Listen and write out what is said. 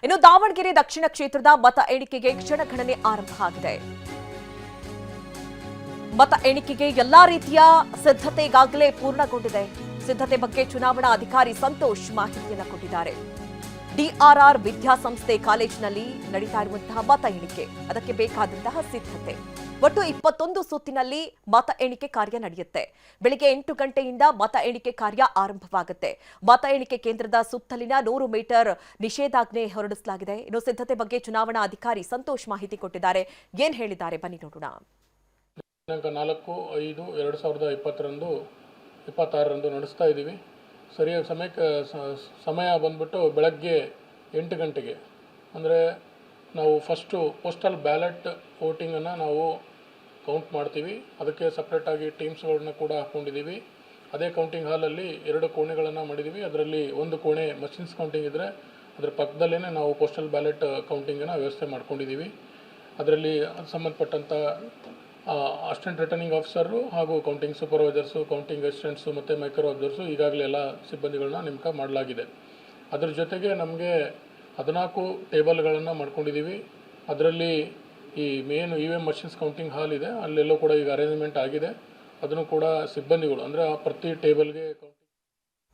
ಇನ್ನು ದಾವಣಗೆರೆ ದಕ್ಷಿಣ ಕ್ಷೇತ್ರದ ಮತ ಎಣಿಕೆಗೆ ಕ್ಷಣಗಣನೆ ಆರಂಭ ಆಗಿದೆ. ಮತ ಎಣಿಕೆಗೆ ಎಲ್ಲಾ ರೀತಿಯ ಸಿದ್ಧತೆ ಈಗಾಗಲೇ ಪೂರ್ಣಗೊಂಡಿದೆ. ಸಿದ್ಧತೆ ಬಗ್ಗೆ ಚುನಾವಣಾ ಅಧಿಕಾರಿ ಸಂತೋಷ್ ಮಾಹಿತಿಯನ್ನು ಕೊಟ್ಟಿದ್ದಾರೆ. ಡಿಆರ್ಆರ್ ವಿದ್ಯಾಸಂಸ್ಥೆ ಕಾಲೇಜಿನಲ್ಲಿ ನಡೀತಾ ಇರುವಂತಹ ಮತ ಎಣಿಕೆ, ಅದಕ್ಕೆ ಬೇಕಾದಂತಹ ಸಿದ್ಧತೆ. ಒಟ್ಟು 21 ಸುತ್ತಿನಲ್ಲಿ ಮತ ಎಣಿಕೆ ಕಾರ್ಯ ನಡೆಯುತ್ತೆ. ಬೆಳಿಗ್ಗೆ 8 ಗಂಟೆಯಿಂದ ಮತ ಎಣಿಕೆ ಕಾರ್ಯ ಆರಂಭವಾಗುತ್ತೆ. ಮತ ಎಣಿಕೆ ಕೇಂದ್ರದ ಸುತ್ತಲಿನ 100 ಮೀಟರ್ ನಿಷೇಧಾಜ್ಞೆ ಹೊರಡಿಸಲಾಗಿದೆ. ಇನ್ನು ಸಿದ್ಧತೆ ಬಗ್ಗೆ ಚುನಾವಣಾ ಅಧಿಕಾರಿ ಸಂತೋಷ್ ಮಾಹಿತಿ ಕೊಟ್ಟಿದ್ದಾರೆ. ಏನ್ ಹೇಳಿದ್ದಾರೆ ಬನ್ನಿ ನೋಡೋಣ. ದಿನಾಂಕ 4/5/2020 ನಡೆಸ್ತಾ ಇದ್ದೀವಿ. ಸರಿಯಾದ ಸಮಯ ಬಂದ್ಬಿಟ್ಟು ಬೆಳಗ್ಗೆ 8 ಗಂಟೆಗೆ. ಅಂದರೆ ನಾವು ಫಸ್ಟು ಪೋಸ್ಟಲ್ ಬ್ಯಾಲೆಟ್ ವೋಟಿಂಗನ್ನು ನಾವು ಕೌಂಟ್ ಮಾಡ್ತೀವಿ. ಅದಕ್ಕೆ ಸಪ್ರೇಟಾಗಿ ಟೀಮ್ಸ್ಗಳನ್ನ ಕೂಡ ಹಾಕ್ಕೊಂಡಿದ್ದೀವಿ. ಅದೇ ಕೌಂಟಿಂಗ್ ಹಾಲಲ್ಲಿ 2 ಕೋಣೆಗಳನ್ನು ಮಾಡಿದ್ದೀವಿ. ಅದರಲ್ಲಿ ಒಂದು ಕೋಣೆ ಮಷಿನ್ಸ್ ಕೌಂಟಿಂಗ್ ಇದ್ದರೆ ಅದರ ಪಕ್ಕದಲ್ಲೇ ನಾವು ಪೋಸ್ಟಲ್ ಬ್ಯಾಲೆಟ್ ಕೌಂಟಿಂಗನ್ನು ವ್ಯವಸ್ಥೆ ಮಾಡ್ಕೊಂಡಿದ್ದೀವಿ. ಅದರಲ್ಲಿ ಸಂಬಂಧಪಟ್ಟಂಥ ಅಸಿಸ್ಟೆಂಟ್ ರಿಟರ್ನಿಂಗ್ ಆಫೀಸರು ಹಾಗೂ ಕೌಂಟಿಂಗ್ ಸೂಪರ್ವೈಸರ್ಸು, ಕೌಂಟಿಂಗ್ ಅಸಿಸ್ಟೆಂಟ್ಸು ಮತ್ತು ಮೈಕ್ರೋ ಅಬ್ಸರ್ವರ್ಸು ಈಗಾಗಲೇ ಎಲ್ಲ ಸಿಬ್ಬಂದಿಗಳನ್ನ ನೇಮಕ ಮಾಡಲಾಗಿದೆ. ಅದರ ಜೊತೆಗೆ ನಮಗೆ 14 ಟೇಬಲ್ಗಳನ್ನು ಮಾಡ್ಕೊಂಡಿದ್ದೀವಿ. ಅದರಲ್ಲಿ ಈ ಮೇನ್ EVM ಮಷಿನ್ಸ್ ಕೌಂಟಿಂಗ್ ಹಾಲ್ ಇದೆ, ಅಲ್ಲೆಲ್ಲೂ ಕೂಡ ಈಗ ಅರೇಂಜ್ಮೆಂಟ್ ಆಗಿದೆ. ಅದನ್ನು ಕೂಡ ಸಿಬ್ಬಂದಿಗಳು ಅಂದರೆ ಪ್ರತಿ ಟೇಬಲ್ಗೆ